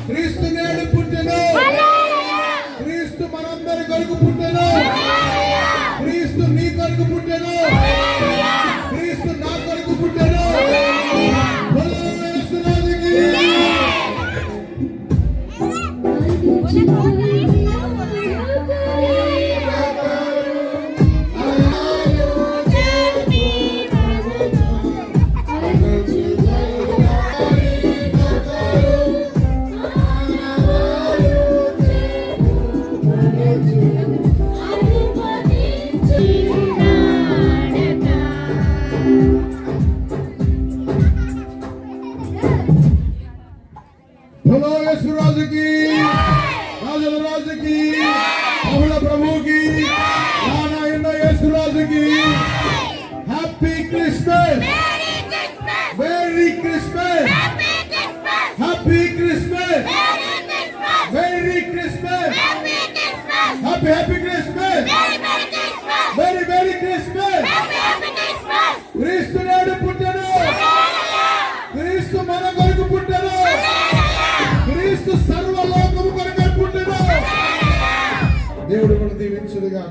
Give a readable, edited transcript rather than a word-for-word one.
క్రీస్తు నేడు పుట్టెను. క్రీస్తు మనందరి కొరకు పుట్టెను. క్రీస్తు నీ కొరకు పుట్టెను. క్రీస్తు నా కొరకు పుట్టెను. Happy Christmas! Merry Merry Christmas! క్రీస్తు నేడు పుట్టెను. క్రీస్తు మన కొరకు పుట్టెను. క్రీస్తు సర్వలోకము కొరకు పుట్టెను. దేవుడు కూడా దీవించుడుగా.